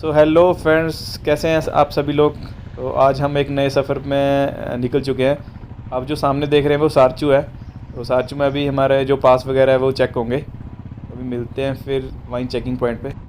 So hello friends, कैसे हैं आप सभी लोग। तो आज हम एक नए सफ़र में निकल चुके हैं। आप जो सामने देख रहे हैं वो सारचू है। तो सारचू में अभी हमारे जो पास वगैरह है वो चेक होंगे। तो अभी मिलते हैं फिर वहीं चेकिंग पॉइंट पे।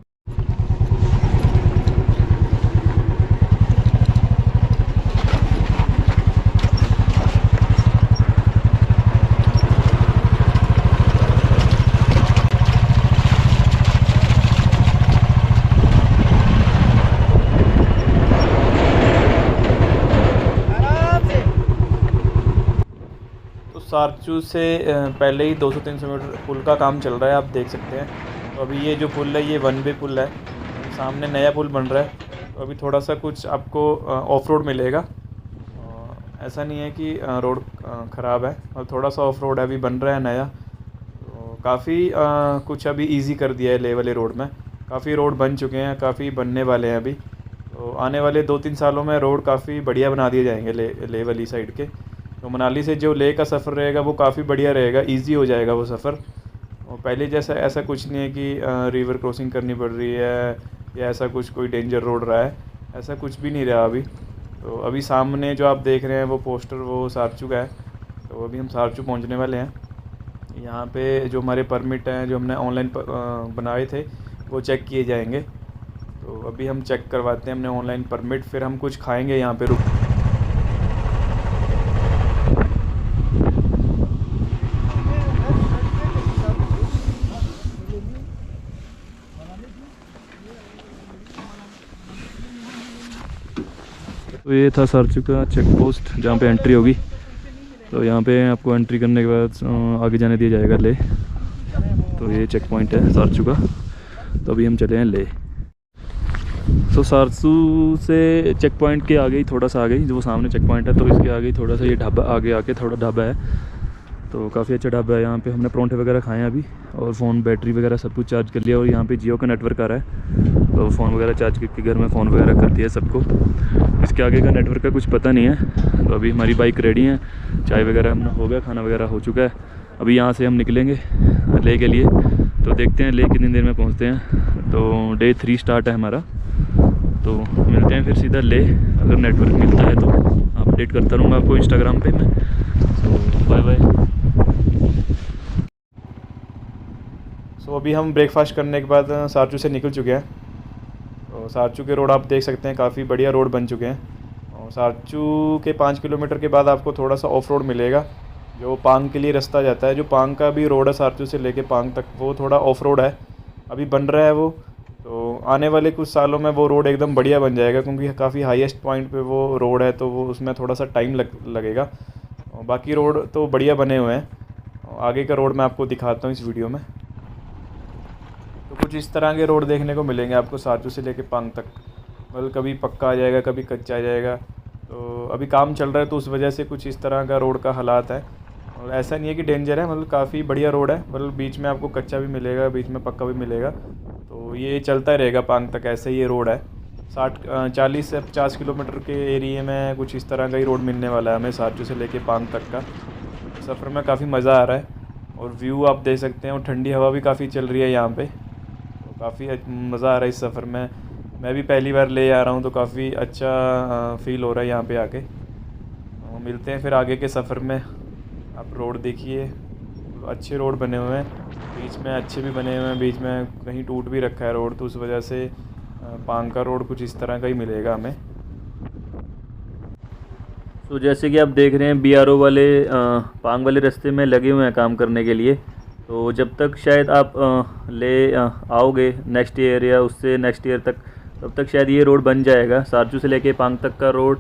तो सारचू से पहले ही 200-300 मीटर पुल का काम चल रहा है, आप देख सकते हैं। तो अभी ये जो पुल है ये वन वे पुल है। सामने नया पुल बन रहा है, तो अभी थोड़ा सा कुछ आपको ऑफ रोड मिलेगा। ऐसा नहीं है कि रोड ख़राब है, और थोड़ा सा ऑफ रोड अभी बन रहा है नया। तो काफ़ी कुछ अभी इजी कर दिया है ले वाले रोड में। काफ़ी रोड बन चुके हैं, काफ़ी बनने वाले हैं अभी। तो आने वाले 2-3 सालों में रोड काफ़ी बढ़िया बना दिए जाएंगे ले वाली साइड के। तो मनाली से जो ले का सफ़र रहेगा वो काफ़ी बढ़िया रहेगा, इजी हो जाएगा वो सफ़र। और पहले जैसा ऐसा कुछ नहीं है कि रिवर क्रॉसिंग करनी पड़ रही है या ऐसा कुछ कोई डेंजर रोड रहा है, ऐसा कुछ भी नहीं रहा अभी। तो अभी सामने जो आप देख रहे हैं वो पोस्टर वो सारचू का है। तो अभी हम सारचू पहुंचने वाले हैं। यहाँ पे जो हमारे परमिट हैं जो हमने ऑनलाइन बनाए थे वो चेक किए जाएंगे। तो अभी हम चेक करवाते हैं हमने ऑनलाइन परमिट, फिर हम कुछ खाएँगे यहाँ पर रुक। तो ये था सारचू का चेक पोस्ट जहाँ पे एंट्री होगी। तो यहाँ पे आपको एंट्री करने के बाद आगे जाने दिया जाएगा ले। तो ये चेक पॉइंट है सारचू का। तो अभी हम चले हैं ले। तो सारचू से चेक पॉइंट के आगे ही थोड़ा सा आगे ही जो सामने चेक पॉइंट है, तो इसके आगे ही थोड़ा सा ये ढाबा आगे आके थोड़ा ढाबा है। तो काफ़ी अच्छा ढाबा है। यहाँ पे हमने परांठे वगैरह खाए हैं अभी, और फ़ोन बैटरी वगैरह सब कुछ चार्ज कर लिया। और यहाँ पे जियो का नेटवर्क आ रहा है, तो फ़ोन वगैरह चार्ज करके घर में फ़ोन वगैरह कर दिया सबको। इसके आगे का नेटवर्क का कुछ पता नहीं है। तो अभी हमारी बाइक रेडी है, चाय वगैरह हमने हो गया, खाना वगैरह हो चुका है। अभी यहाँ से हम निकलेंगे ले के लिए। तो देखते हैं ले कितनी देर में पहुँचते हैं। तो डे 3 स्टार्ट है हमारा। तो मिलते हैं फिर सीधा ले। अगर नेटवर्क मिलता है तो अपडेट करता रहूँगा आपको इंस्टाग्राम पे मैं। तो बाय बाय। सो अभी हम ब्रेकफास्ट करने के बाद सारचू से निकल चुके हैं। तो सारचू के रोड आप देख सकते हैं, काफ़ी बढ़िया रोड बन चुके हैं। और सारचू के 5 किलोमीटर के बाद आपको थोड़ा सा ऑफ रोड मिलेगा, जो पांग के लिए रास्ता जाता है। जो पांग का भी रोड है सारचू से लेके पांग तक, वो थोड़ा ऑफ रोड है, अभी बन रहा है वो। तो आने वाले कुछ सालों में वो रोड एकदम बढ़िया बन जाएगा, क्योंकि काफ़ी हाईएस्ट पॉइंट पे वो रोड है, तो वो उसमें थोड़ा सा टाइम लगेगा। और बाकी रोड तो बढ़िया बने हुए हैं। आगे का रोड मैं आपको दिखाता हूँ इस वीडियो में। तो कुछ इस तरह के रोड देखने को मिलेंगे आपको सारचू से लेके पांग तक। मतलब कभी पक्का आ जाएगा, कभी कच्चा आ जाएगा। तो अभी काम चल रहा है, तो उस वजह से कुछ इस तरह का रोड का हालात है। और ऐसा नहीं है कि डेंजर है, मतलब काफ़ी बढ़िया रोड है। मतलब बीच में आपको कच्चा भी मिलेगा, बीच में पक्का भी मिलेगा। तो ये चलता रहेगा पांग तक, ऐसे ही ये रोड है। 40 से 50 किलोमीटर के एरिए में कुछ इस तरह का ही रोड मिलने वाला है हमें सारचू से लेके पांग तक का। सफ़र में काफ़ी मज़ा आ रहा है, और व्यू आप देख सकते हैं, और ठंडी हवा भी काफ़ी चल रही है यहाँ पे। तो काफ़ी मज़ा आ रहा है इस सफ़र में। मैं भी पहली बार ले आ रहा हूँ, तो काफ़ी अच्छा फ़ील हो रहा है यहाँ पे आके। मिलते हैं फिर आगे के सफ़र में। आप रोड देखिए, अच्छे रोड बने हुए हैं, बीच में अच्छे भी बने हुए हैं, बीच में कहीं टूट भी रखा है रोड, तो उस वजह से पांग का रोड कुछ इस तरह का ही मिलेगा हमें। तो जैसे कि आप देख रहे हैं BRO वाले पांग वाले रास्ते में लगे हुए हैं काम करने के लिए। तो जब तक शायद आप ले आओगे नेक्स्ट ईयर या उससे नेक्स्ट ईयर तक, तब तक शायद ये रोड बन जाएगा। सारचू से लेके पांग तक का रोड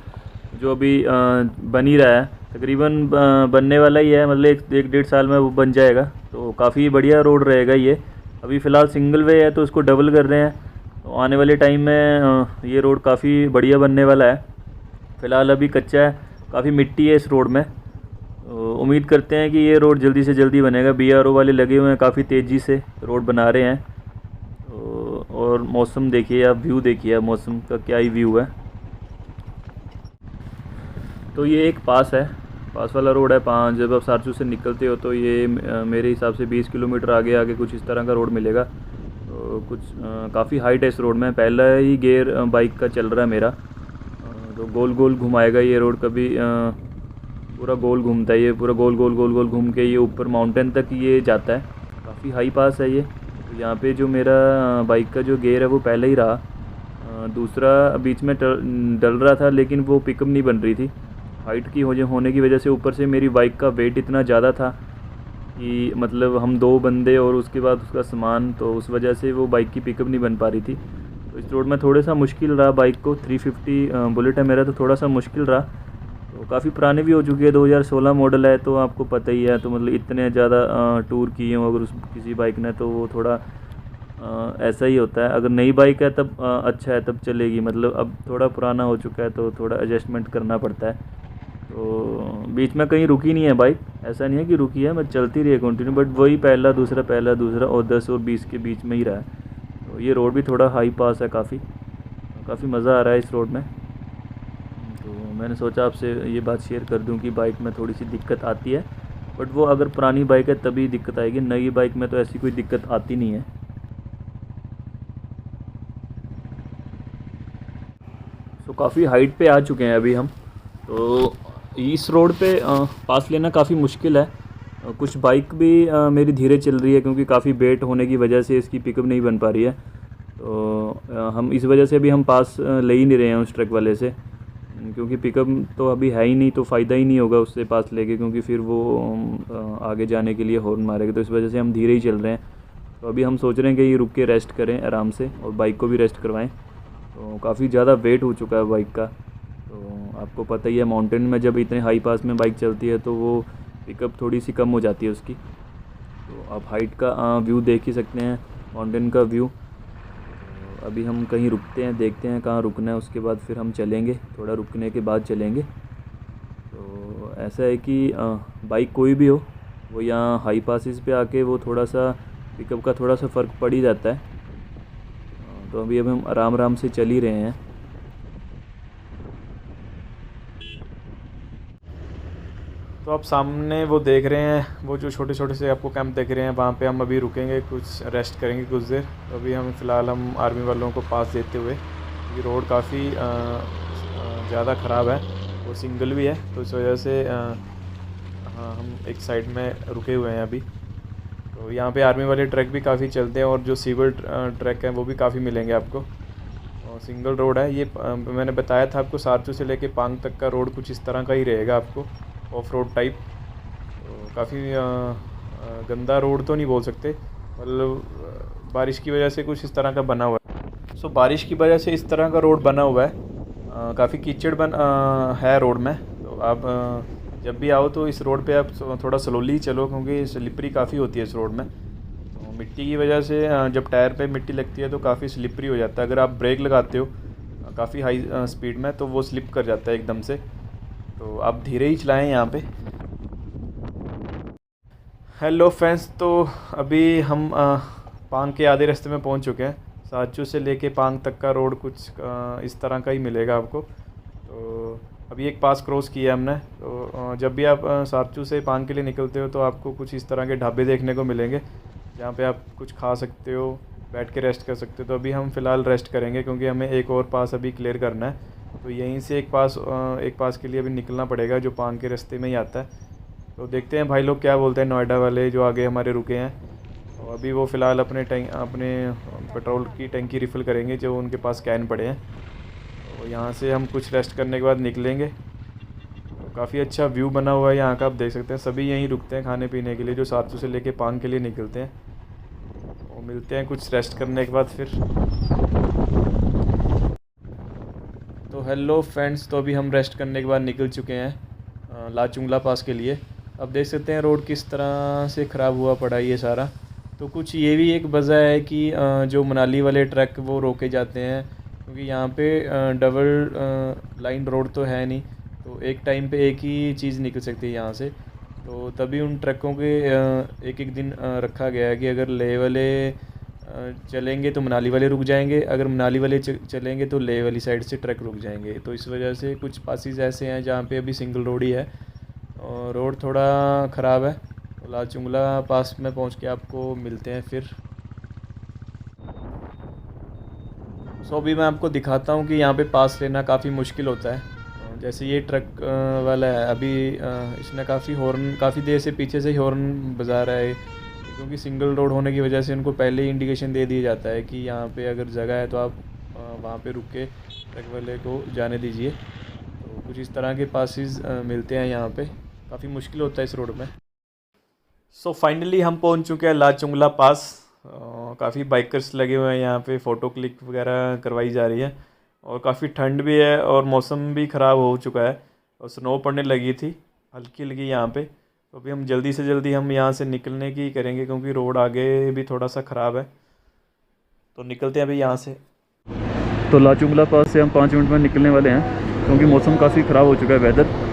जो अभी बन ही रहा है, तकरीबन बनने वाला ही है। मतलब एक 1.5 साल में वो बन जाएगा। तो काफ़ी बढ़िया रोड रहेगा ये। अभी फ़िलहाल सिंगल वे है, तो इसको डबल कर रहे हैं। तो आने वाले टाइम में ये रोड काफ़ी बढ़िया बनने वाला है। फ़िलहाल अभी कच्चा है, काफ़ी मिट्टी है इस रोड में। उम्मीद करते हैं कि ये रोड जल्दी से जल्दी बनेगा। BRO वाले लगे हुए हैं, काफ़ी तेज़ी से रोड बना रहे हैं। और मौसम देखिए आप, व्यू देखिए आप, मौसम का क्या ही व्यू है। तो ये एक पास है, पास वाला रोड है। जब आप सारचू से निकलते हो तो ये मेरे हिसाब से 20 किलोमीटर आगे आगे कुछ इस तरह का रोड मिलेगा। तो तो कुछ काफ़ी हाइट है इस रोड में। पहला ही गियर बाइक का चल रहा है मेरा, तो गोल गोल घुमाएगा ये रोड, कभी पूरा गोल घूमता है ये, पूरा गोल गोल गोल गोल घूम के ये ऊपर माउंटेन तक ये जाता है। काफ़ी हाई पास है ये। तो यहाँ पे जो मेरा बाइक का जो गियर है वो पहले ही रहा, दूसरा बीच में डल रहा था, लेकिन वो पिकअप नहीं बन रही थी। हाइट की होने की वजह से ऊपर से मेरी बाइक का वेट इतना ज़्यादा था कि मतलब हम 2 बंदे और उसके बाद उसका सामान, तो उस वजह से वो बाइक की पिकअप नहीं बन पा रही थी। तो इस रोड में थोड़ा सा मुश्किल रहा बाइक को। 350 बुलेट है मेरा, तो थोड़ा सा मुश्किल रहा। तो काफ़ी पुरानी भी हो चुकी है, 2016 मॉडल है, तो आपको पता ही है। तो मतलब इतने ज़्यादा टूर किए हों अगर उस किसी बाइक ने, तो वो थोड़ा ऐसा ही होता है। अगर नई बाइक है तब अच्छा है, तब चलेगी। मतलब अब थोड़ा पुराना हो चुका है तो थोड़ा एडजस्टमेंट करना पड़ता है। तो बीच में कहीं रुकी नहीं है बाइक, ऐसा नहीं है कि रुकी है, मैं चलती रही है कंटिन्यू, बट वही पहला दूसरा और 10 और 20 के बीच में ही रहा है। तो ये रोड भी थोड़ा हाई पास है, काफ़ी मज़ा आ रहा है इस रोड में। तो मैंने सोचा आपसे ये बात शेयर कर दूं कि बाइक में थोड़ी सी दिक्कत आती है, बट वो अगर पुरानी बाइक है तभी दिक्कत आएगी, नई बाइक में तो ऐसी कोई दिक्कत आती नहीं है। तो काफ़ी हाइट पे आ चुके हैं अभी हम। तो इस रोड पे पास लेना काफ़ी मुश्किल है। कुछ बाइक भी मेरी धीरे चल रही है, क्योंकि काफ़ी वेट होने की वजह से इसकी पिकअप नहीं बन पा रही है। तो हम इस वजह से भी हम पास ले ही नहीं रहे हैं उस ट्रक वाले से, क्योंकि पिकअप तो अभी है ही नहीं, तो फ़ायदा ही नहीं होगा उससे पास लेके, क्योंकि फिर वो आगे जाने के लिए हॉर्न मारेगा। तो इस वजह से हम धीरे ही चल रहे हैं। तो अभी हम सोच रहे हैं कि ये रुक के रेस्ट करें आराम से, और बाइक को भी रेस्ट करवाएं। तो काफ़ी ज़्यादा वेट हो चुका है बाइक का। तो आपको पता ही है, माउंटेन में जब इतने हाई पास में बाइक चलती है तो वो पिकअप थोड़ी सी कम हो जाती है उसकी। तो आप हाइट का व्यू देख ही सकते हैं, माउंटेन का व्यू। तो अभी हम कहीं रुकते हैं, देखते हैं कहाँ रुकना है, उसके बाद फिर हम चलेंगे, थोड़ा रुकने के बाद चलेंगे। तो ऐसा है कि बाइक कोई भी हो, वो यहाँ हाई पासिस पे आके वो थोड़ा सा पिकअप का थोड़ा सा फ़र्क पड़ ही जाता है। तो अभी हम आराम आराम से चल ही रहे हैं। तो आप सामने वो देख रहे हैं, वो जो छोटे छोटे से आपको कैंप देख रहे हैं, वहाँ पे हम अभी रुकेंगे, कुछ रेस्ट करेंगे कुछ देर। तो अभी हम फ़िलहाल हम आर्मी वालों को पास देते हुए, ये रोड काफ़ी ज़्यादा ख़राब है और सिंगल भी है, तो इस वजह से हाँ हम एक साइड में रुके हुए हैं अभी। तो यहाँ पे आर्मी वाले ट्रक भी काफ़ी चलते हैं, और जो सिविल ट्रक हैं वो भी काफ़ी मिलेंगे आपको। और सिंगल रोड है ये। मैंने बताया था आपको, सारचू से लेके पांग तक का रोड कुछ इस तरह का ही रहेगा आपको, ऑफ रोड टाइप। तो काफ़ी गंदा रोड तो नहीं बोल सकते, मतलब बारिश की वजह से कुछ इस तरह का बना हुआ है। सो बारिश की वजह से इस तरह का रोड बना हुआ है। काफ़ी कीचड़ है रोड में। तो आप जब भी आओ तो इस रोड पे आप थोड़ा स्लोली चलो, क्योंकि स्लिपरी काफ़ी होती है इस रोड में। तो मिट्टी की वजह से जब टायर पे मिट्टी लगती है तो काफ़ी स्लिपरी हो जाता है। अगर आप ब्रेक लगाते हो काफ़ी हाई स्पीड में, तो वो स्लिप कर जाता है एकदम से। तो आप धीरे ही चलाएं यहाँ पे। हेलो फ्रेंड्स, तो अभी हम पांग के आधे रास्ते में पहुँच चुके हैं। सारचू से लेके पांग तक का रोड कुछ इस तरह का ही मिलेगा आपको। तो अभी एक पास क्रॉस किया हमने। तो जब भी आप सारचू से पांग के लिए निकलते हो तो आपको कुछ इस तरह के ढाबे देखने को मिलेंगे, जहाँ पे आप कुछ खा सकते हो, बैठ के रेस्ट कर सकते हो। तो अभी हम फ़िलहाल रेस्ट करेंगे, क्योंकि हमें एक और पास अभी क्लियर करना है। तो यहीं से एक पास के लिए अभी निकलना पड़ेगा, जो पांग के रास्ते में ही आता है। तो देखते हैं भाई लोग क्या बोलते हैं, नोएडा वाले जो आगे हमारे रुके हैं। तो अभी वो फ़िलहाल अपने पेट्रोल की टंकी रिफ़िल करेंगे, जो उनके पास कैन पड़े हैं। तो यहाँ से हम कुछ रेस्ट करने के बाद निकलेंगे। तो काफ़ी अच्छा व्यू बना हुआ है यहाँ का, आप देख सकते हैं। सभी यहीं रुकते हैं खाने पीने के लिए, जो सारचू से लेके पांग के लिए निकलते हैं। तो मिलते हैं कुछ रेस्ट करने के बाद फिर। तो हेलो फ्रेंड्स, तो अभी हम रेस्ट करने के बाद निकल चुके हैं लाचुंगला पास के लिए। अब देख सकते हैं रोड किस तरह से ख़राब हुआ पड़ा है ये सारा। तो कुछ ये भी एक वजह है कि जो मनाली वाले ट्रक वो रोके जाते हैं, क्योंकि यहाँ पे डबल लाइन रोड तो है नहीं। तो एक टाइम पे एक ही चीज़ निकल सकती है यहाँ से। तो तभी उन ट्रकों के एक एक दिन रखा गया है कि अगर लेह वाले चलेंगे तो मनाली वाले रुक जाएंगे, अगर मनाली वाले चलेंगे तो लेह वाली साइड से ट्रक रुक जाएंगे। तो इस वजह से कुछ पासिस ऐसे हैं जहाँ पे अभी सिंगल रोड ही है और रोड थोड़ा ख़राब है। तो लाचुंगला पास में पहुँच के आपको मिलते हैं फिर। सो अभी मैं आपको दिखाता हूँ कि यहाँ पे पास लेना काफ़ी मुश्किल होता है। जैसे ये ट्रक वाला है, अभी इसने काफ़ी देर से पीछे से ही हॉर्न बजा रहा है, क्योंकि सिंगल रोड होने की वजह से उनको पहले ही इंडिकेशन दे दिया जाता है कि यहाँ पे अगर जगह है तो आप वहाँ पे रुक के ट्रक वाले को जाने दीजिए। तो कुछ इस तरह के पासिस मिलते हैं यहाँ पे, काफ़ी मुश्किल होता है इस रोड में। सो फाइनली हम पहुँच चुके हैं लाचुंगला पास। काफ़ी बाइकर्स लगे हुए हैं यहाँ पे, फ़ोटो क्लिक वगैरह करवाई जा रही है, और काफ़ी ठंड भी है और मौसम भी ख़राब हो चुका है और स्नो पड़ने लगी थी हल्की हल्की यहाँ पे। तो अभी हम जल्दी से जल्दी हम यहाँ से निकलने की करेंगे, क्योंकि रोड आगे भी थोड़ा सा ख़राब है। तो निकलते हैं अभी यहाँ से। तो लाचुंगला पास से हम 5 मिनट में निकलने वाले हैं, क्योंकि मौसम काफ़ी ख़राब हो चुका है, वेदर।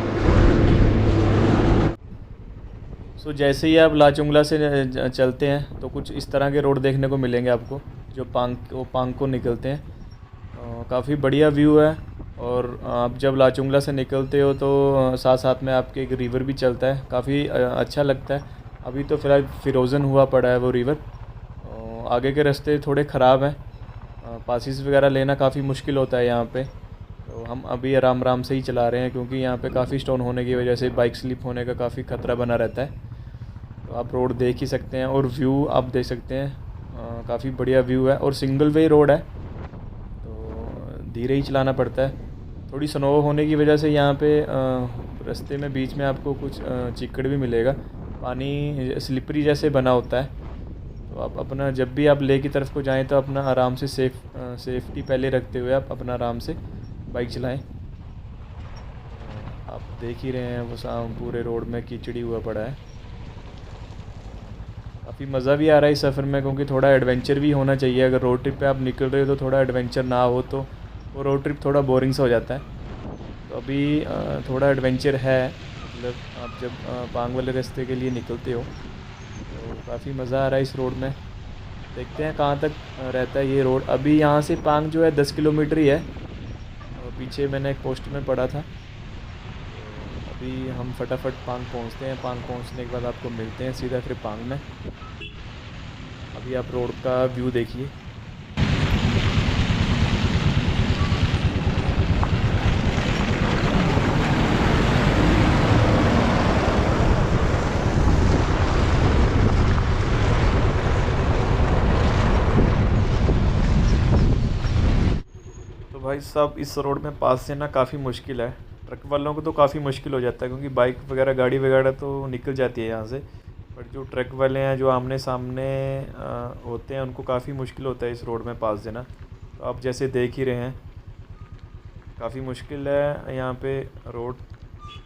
सो जैसे ही आप लाचुंगला से चलते हैं तो कुछ इस तरह के रोड देखने को मिलेंगे आपको, जो पांग को निकलते हैं। काफ़ी बढ़िया व्यू है, और आप जब लाचुंगला से निकलते हो तो साथ साथ में आपके एक रिवर भी चलता है, काफ़ी अच्छा लगता है। अभी तो फ़िलहाल फ्रोज़न हुआ पड़ा है वो रिवर। आगे के रास्ते थोड़े ख़राब हैं, पासिस वगैरह लेना काफ़ी मुश्किल होता है यहाँ पे। तो हम अभी आराम आराम से ही चला रहे हैं, क्योंकि यहाँ पे काफ़ी स्टोन होने की वजह से बाइक स्लिप होने का काफ़ी ख़तरा बना रहता है। तो आप रोड देख ही सकते हैं और व्यू आप देख सकते हैं, काफ़ी बढ़िया व्यू है और सिंगल वे रोड है, तो धीरे ही चलाना पड़ता है। थोड़ी स्नो होने की वजह से यहाँ पे रास्ते में बीच में आपको कुछ चिक्कड़ भी मिलेगा, पानी स्लिपरी जैसे बना होता है। तो आप अपना जब भी आप ले की तरफ को जाएं तो अपना आराम से सेफ्टी पहले रखते हुए आप अपना आराम से बाइक चलाएं। आप देख ही रहे हैं वो पूरे रोड में कीचड़ी हुआ पड़ा है। काफ़ी मज़ा भी आ रहा है इस सफ़र में, क्योंकि थोड़ा एडवेंचर भी होना चाहिए। अगर रोड ट्रिप पे आप निकल रहे हो तो थोड़ा एडवेंचर ना हो तो वो रोड ट्रिप थोड़ा बोरिंग सा हो जाता है। तो अभी थोड़ा एडवेंचर है, मतलब आप जब पांग वाले रास्ते के लिए निकलते हो तो काफ़ी मज़ा आ रहा है इस रोड में। देखते हैं कहाँ तक रहता है ये रोड। अभी यहाँ से पांग जो है 10 किलोमीटर ही है, और पीछे मैंने एक पोस्ट में पढ़ा था। तो अभी हम फटाफट पांग पहुँचते हैं। पांग पहुँचने के बाद आपको मिलते हैं सीधा फिर पांग में। अभी आप रोड का व्यू देखिए। भाई साहब, इस रोड में पास से ना काफ़ी मुश्किल है। ट्रक वालों को तो काफ़ी मुश्किल हो जाता है, क्योंकि बाइक वगैरह गाड़ी वगैरह तो निकल जाती है यहाँ से, पर जो ट्रक वाले हैं जो आमने सामने होते हैं उनको काफ़ी मुश्किल होता है इस रोड में पास देना। तो आप जैसे देख ही रहे हैं काफ़ी मुश्किल है यहाँ पे रोड।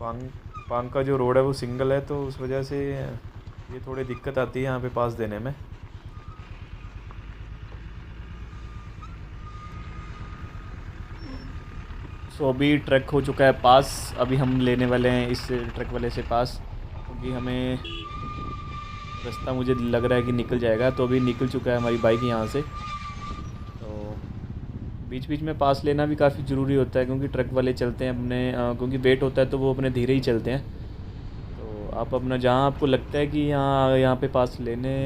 पांग का जो रोड है वो सिंगल है, तो उस वजह से ये थोड़ी दिक्कत आती है यहाँ पे पास देने में। सो अभी ट्रक हो चुका है पास। अभी हम लेने वाले हैं इस ट्रक वाले से पास, क्योंकि हमें रास्ता मुझे लग रहा है कि निकल जाएगा। तो अभी निकल चुका है हमारी बाइक यहाँ से। तो बीच बीच में पास लेना भी काफ़ी ज़रूरी होता है, क्योंकि ट्रक वाले चलते हैं अपने क्योंकि वेट होता है तो वो अपने धीरे ही चलते हैं। तो आप अपना जहाँ आपको लगता है कि यहाँ पे पास लेने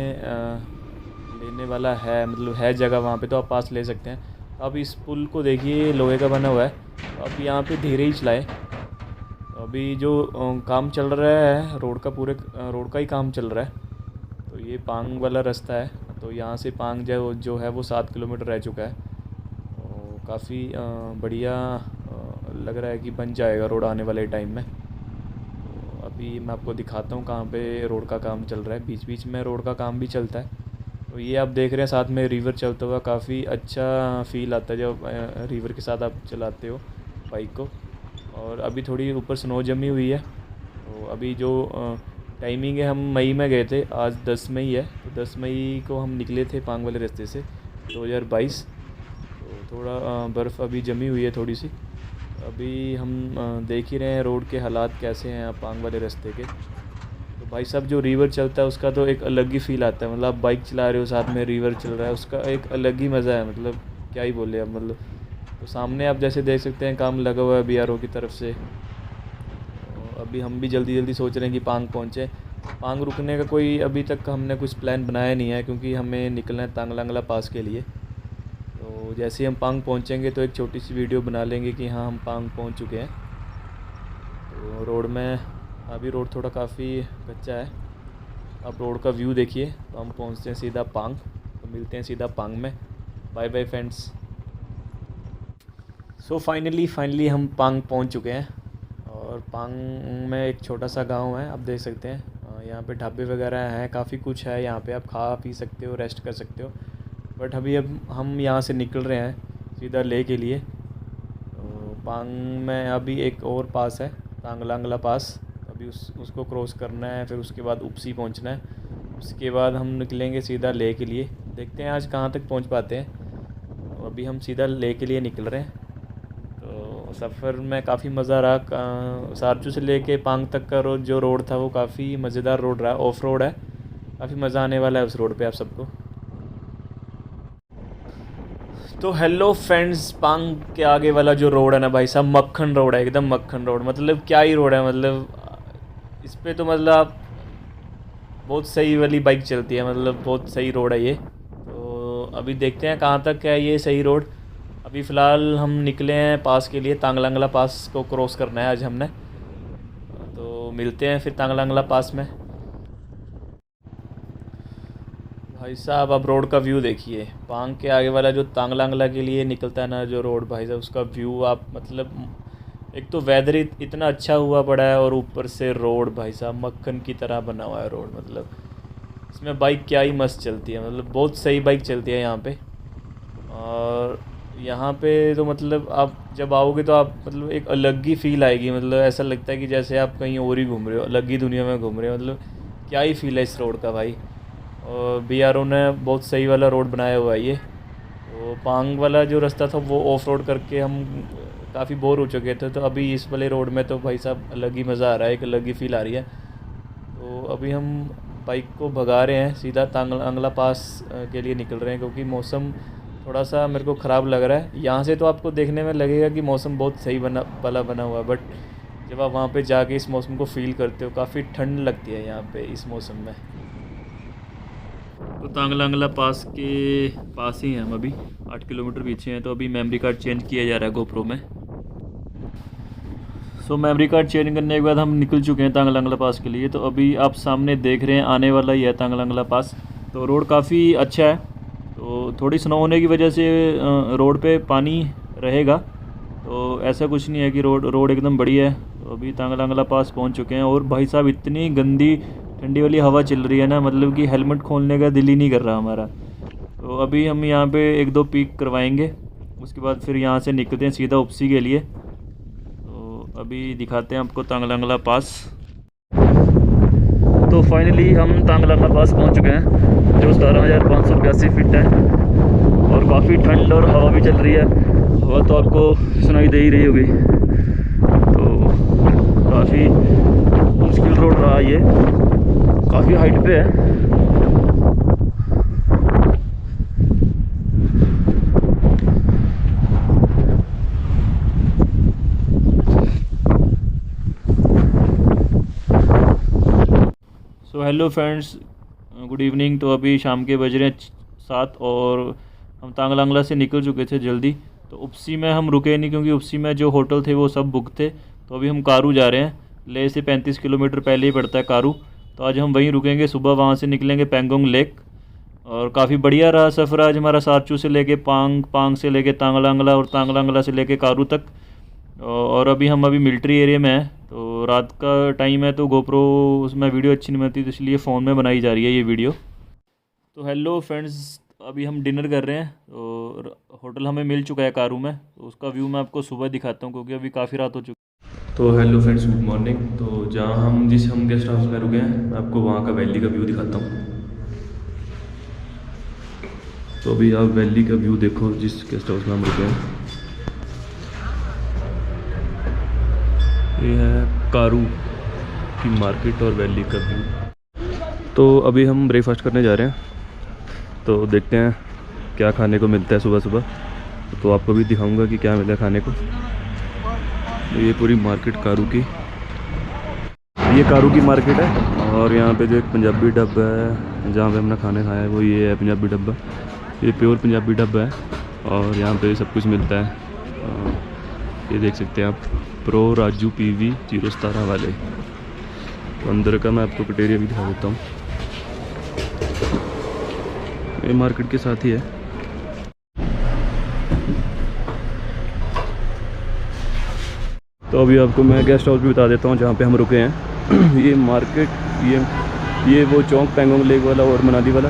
वाला है, मतलब है जगह वहाँ पे, तो आप पास ले सकते हैं। अब इस पुल को देखिए, लोहे का बना हुआ है, तो आप यहाँ पे धीरे ही चलाएं। तो अभी जो काम चल रहा है रोड का, पूरे रोड का ही काम चल रहा है। तो ये पांग वाला रास्ता है, तो यहाँ से पांग जो है वो 7 किलोमीटर रह चुका है। तो काफ़ी बढ़िया लग रहा है कि बन जाएगा रोड आने वाले टाइम में। तो अभी मैं आपको दिखाता हूँ कहाँ पे रोड का काम चल रहा है। बीच बीच में रोड का काम भी चलता है। तो ये आप देख रहे हैं साथ में रिवर चलता हुआ, काफ़ी अच्छा फ़ील आता है जब रिवर के साथ आप चलाते हो बाइक को। और अभी थोड़ी ऊपर स्नो जमी हुई है। तो अभी जो टाइमिंग है, हम मई में गए थे, आज 10 मई है, तो 10 मई को हम निकले थे पांग वाले रास्ते से 2022। तो थोड़ा बर्फ़ अभी जमी हुई है थोड़ी सी। अभी हम देख ही रहे हैं रोड के हालात कैसे हैं पांग वाले रास्ते के। तो भाई साहब, जो रिवर चलता है उसका तो एक अलग ही फ़ील आता है। मतलब आप बाइक चला रहे हो, साथ में रिवर चल रहा है, उसका एक अलग ही मज़ा है। मतलब क्या ही बोले अब, मतलब। तो सामने आप जैसे देख सकते हैं काम लगा हुआ है BRO की तरफ से। तो अभी हम भी जल्दी जल्दी सोच रहे हैं कि पांग पहुँचे। पांग रुकने का कोई अभी तक हमने कुछ प्लान बनाया नहीं है, क्योंकि हमें निकलना है तांगलांगला पास के लिए। तो तो जैसे ही हम पांग पहुंचेंगे तो एक छोटी सी वीडियो बना लेंगे कि हाँ हम पांग पहुंच चुके हैं। तो रोड में अभी रोड थोड़ा काफ़ी कच्चा है। आप रोड का व्यू देखिए। तो हम पहुंचते हैं सीधा पांग। तो मिलते हैं सीधा पांग में। Bye bye friends. So finally हम पांग पहुंच चुके हैं। और पांग में एक छोटा सा गांव है, आप देख सकते हैं। यहाँ पे ढाबे वगैरह हैं, काफ़ी कुछ है यहाँ पे, आप खा पी सकते हो, रेस्ट कर सकते हो। बट अभी अब हम यहाँ से निकल रहे हैं सीधा ले के लिए। तो पांग में अभी एक और पास है, तांगलांगला पास। अभी उसको क्रॉस करना है, फिर उसके बाद उपसी पहुँचना है। उसके बाद हम निकलेंगे सीधा ले के लिए। देखते हैं आज कहाँ तक पहुँच पाते हैं। तो अभी हम सीधा ले के लिए निकल रहे हैं। तो सफ़र में काफ़ी मज़ा रहा। सारचू से लेके पांग तक का जो रोड था वो काफ़ी मज़ेदार रोड रहा। ऑफ रोड है, काफ़ी मज़ा आने वाला है उस रोड पे आप सबको। तो हेलो फ्रेंड्स, पांग के आगे वाला जो रोड है ना भाई साहब, मक्खन रोड है, एकदम मक्खन रोड। मतलब क्या ही रोड है, मतलब इस पे तो मतलब आप बहुत सही वाली बाइक चलती है, मतलब बहुत सही रोड है ये। तो अभी देखते हैं कहाँ तक है ये सही रोड। अभी फ़िलहाल हम निकले हैं पास के लिए, तांगलांगला पास को क्रॉस करना है आज हमने। तो मिलते हैं फिर तांगलांगला पास में। भाई साहब अब रोड का व्यू देखिए। पांग के आगे वाला जो तांगलांगला के लिए निकलता है ना जो रोड, भाई साहब उसका व्यू आप मतलब, एक तो वेदर इतना अच्छा हुआ पड़ा है और ऊपर से रोड भाई साहब मक्खन की तरह बना हुआ है रोड। मतलब इसमें बाइक क्या ही मस्त चलती है, मतलब बहुत सही बाइक चलती है यहाँ पे। और यहाँ पे तो मतलब आप जब आओगे तो आप मतलब एक अलग ही फील आएगी। मतलब ऐसा लगता है कि जैसे आप कहीं और ही घूम रहे हो, अलग ही दुनिया में घूम रहे हो। मतलब क्या ही फील है इस रोड का भाई। और BRO ने बहुत सही वाला रोड बनाया हुआ है ये। तो पांग वाला जो रास्ता था वो ऑफ रोड करके हम काफ़ी बोर हो चुके थे। तो अभी इस वाले रोड में तो भाई साहब अलग ही मज़ा आ रहा है, एक अलग ही फील आ रही है। तो अभी हम बाइक को भगा रहे हैं, सीधा तांगलांगला पास के लिए निकल रहे हैं। क्योंकि मौसम थोड़ा सा मेरे को ख़राब लग रहा है। यहाँ से तो आपको देखने में लगेगा कि मौसम बहुत सही बना हुआ है, बट जब आप वहाँ पे जाके इस मौसम को फ़ील करते हो, काफ़ी ठंड लगती है यहाँ पे इस मौसम में। तो तांगलांगला पास के पास ही हैं हम अभी, 8 किलोमीटर पीछे हैं। तो अभी मेमोरी कार्ड चेंज किया जा रहा है GoPro में। सो मेमोरी कार्ड चेंज करने के बाद हम निकल चुके हैं तांगलांगला पास के लिए। तो अभी आप सामने देख रहे हैं आने वाला ही है तांगलांगला पास। तो रोड काफ़ी अच्छा है। तो थोड़ी स्नो होने की वजह से रोड पे पानी रहेगा। तो ऐसा कुछ नहीं है कि रोड एकदम बढ़िया है। तो अभी तांगलांगला पास पहुंच चुके हैं। और भाई साहब इतनी गंदी ठंडी वाली हवा चल रही है ना, मतलब कि हेलमेट खोलने का दिल ही नहीं कर रहा हमारा। तो अभी हम यहाँ पे 1-2 पीक करवाएंगे, उसके बाद फिर यहाँ से निकलते हैं सीधा उपसी के लिए। तो अभी दिखाते हैं आपको तांगलांगला पास। तो फाइनली हम तांगलांगला पास पहुँच चुके हैं, जो 17,582 फीट है। और काफ़ी ठंड और हवा भी चल रही है। हवा तो आपको सुनाई दे ही रही होगी। तो काफ़ी मुश्किल रोड रहा ये, काफ़ी हाइट पे है। So hello friends, good evening. तो अभी शाम के बज रहे हैं 7 और हम तांगलांगला से निकल चुके थे जल्दी। तो उपसी में हम रुके नहीं, क्योंकि उपसी में जो होटल थे वो सब बुक थे। तो अभी हम कारू जा रहे हैं। ले से 35 किलोमीटर पहले ही पड़ता है कारू। तो आज हम वहीं रुकेंगे, सुबह वहाँ से निकलेंगे पेंगोंग लेक। और काफ़ी बढ़िया रहा सफ़र आज हमारा, सारचू से लेके पांग, पांग से लेके तांगलांगला और तांगलांगला से लेके कारू तक। और अभी हम मिलिट्री एरिया में हैं। तो रात का टाइम है, तो GoPro उसमें वीडियो अच्छी नहीं मिलती, तो इसलिए फ़ोन में बनाई जा रही है ये वीडियो। तो हेलो फ्रेंड्स, अभी हम डिनर कर रहे हैं। तो होटल हमें मिल चुका है कारू में। तो उसका व्यू मैं आपको सुबह दिखाता हूँ, क्योंकि अभी काफ़ी रात हो चुकी है। तो हेलो फ्रेंड्स, गुड मॉर्निंग। तो जहाँ हम गेस्ट हाउस में रुके हैं, मैं आपको वहाँ का वैली का व्यू दिखाता हूँ। तो अभी आप वैली का व्यू देखो, जिस गेस्ट हाउस में हम रुके हैं। ये है कारू की मार्केट और वैली का व्यू। तो अभी हम ब्रेकफास्ट करने जा रहे हैं। तो देखते हैं क्या खाने को मिलता है सुबह सुबह। तो आपको भी दिखाऊंगा कि क्या मिला है खाने को। तो ये पूरी मार्केट कारू की, ये कारू की मार्केट है। और यहाँ पे जो एक पंजाबी ढाबा है जहाँ पे हमने खाने खाया है, वो ये है पंजाबी ढाबा। ये प्योर पंजाबी ढाबा है। और यहाँ पे सब कुछ मिलता है। ये देख सकते हैं आप, प्रो राजू PV 017 वाले। तो अंदर का मैं आपको कटेरिया भी दिखा देता हूँ। ये मार्केट के साथ ही है। तो अभी आपको मैं गेस्ट हाउस भी बता देता हूँ जहाँ पे हम रुके हैं। ये मार्केट, ये वो चौक पैंगोंग लेक वाला और मनाली वाला।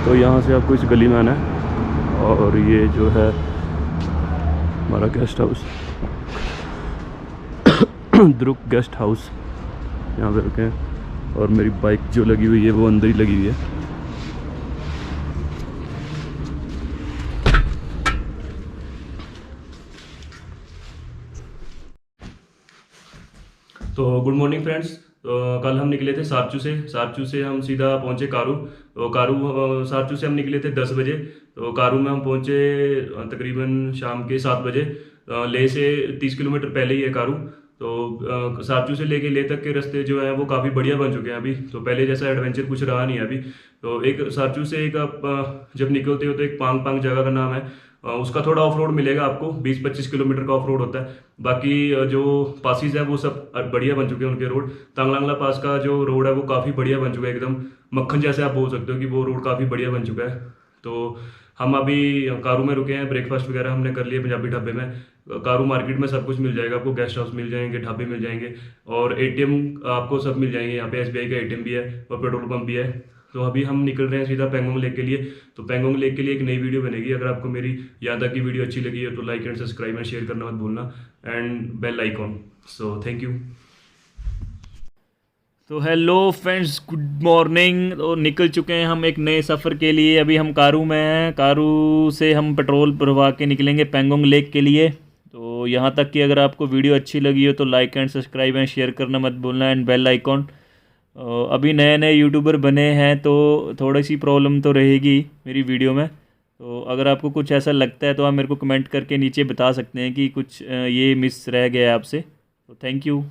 तो यहाँ से आपको इस गली में आना है और ये जो है हमारा guest house, Druk guest house, यहाँ पे रुके हैं। और मेरी बाइक जो लगी हुई है वो अंदर ही लगी हुई है। तो गुड मॉर्निंग फ्रेंड्स। तो कल हम निकले थे सारचू से हम सीधा पहुंचे कारू। तो सारचू से हम निकले थे 10 बजे। तो कारू में हम पहुंचे तकरीबन शाम के 7 बजे। ले से 30 किलोमीटर पहले ही है कारू। तो सारचू से लेके ले तक के रास्ते जो है वो काफ़ी बढ़िया बन चुके हैं अभी। तो पहले जैसा एडवेंचर कुछ रहा नहीं है अभी। तो एक सारचू से एक आप जब निकलते हो तो एक पांग पांग जगह का नाम है, उसका थोड़ा ऑफ रोड मिलेगा आपको। 20-25 किलोमीटर का ऑफ रोड होता है। बाकी जो पासिस है वो सब बढ़िया बन चुके हैं उनके रोड। तांगलांगला पास का जो रोड है वो काफ़ी बढ़िया बन चुका है, एकदम मक्खन जैसे आप बोल सकते हो कि वो रोड काफ़ी बढ़िया बन चुका है। तो हम अभी कारू में रुके हैं। ब्रेकफास्ट वगैरह हमने कर लिया पंजाबी ढाबे में। कारू मार्केट में सब कुछ मिल जाएगा आपको, गेस्ट हाउस मिल जाएंगे, ढाबे मिल जाएंगे और ATM आपको सब मिल जाएंगे। यहाँ पे SBI का ATM भी है और पेट्रोल पंप भी है। तो अभी हम निकल रहे हैं सीधा पैंगोंग लेक के लिए। तो पैंगोंग लेक के लिए एक नई वीडियो बनेगी। अगर आपको मेरी यहाँ तक की वीडियो अच्छी लगी है तो like and subscribe and share करना मत भूलना, and bell icon. So thank you. तो हेलो फ्रेंड्स, गुड मॉर्निंग। तो निकल चुके हैं हम एक नए सफ़र के लिए। अभी हम कारू में हैं। कारू से हम पेट्रोल भरवा के निकलेंगे पैंगोंग लेक के लिए। तो यहाँ तक कि अगर आपको वीडियो अच्छी लगी हो तो like and subscribe and share करना मत भूलना, एंड बेल आइकॉन। अभी नए नए यूट्यूबर बने हैं तो थोड़ी सी प्रॉब्लम तो रहेगी मेरी वीडियो में। तो अगर आपको कुछ ऐसा लगता है तो आप मेरे को कमेंट करके नीचे बता सकते हैं कि कुछ ये मिस रह गया है आपसे। तो थैंक यू।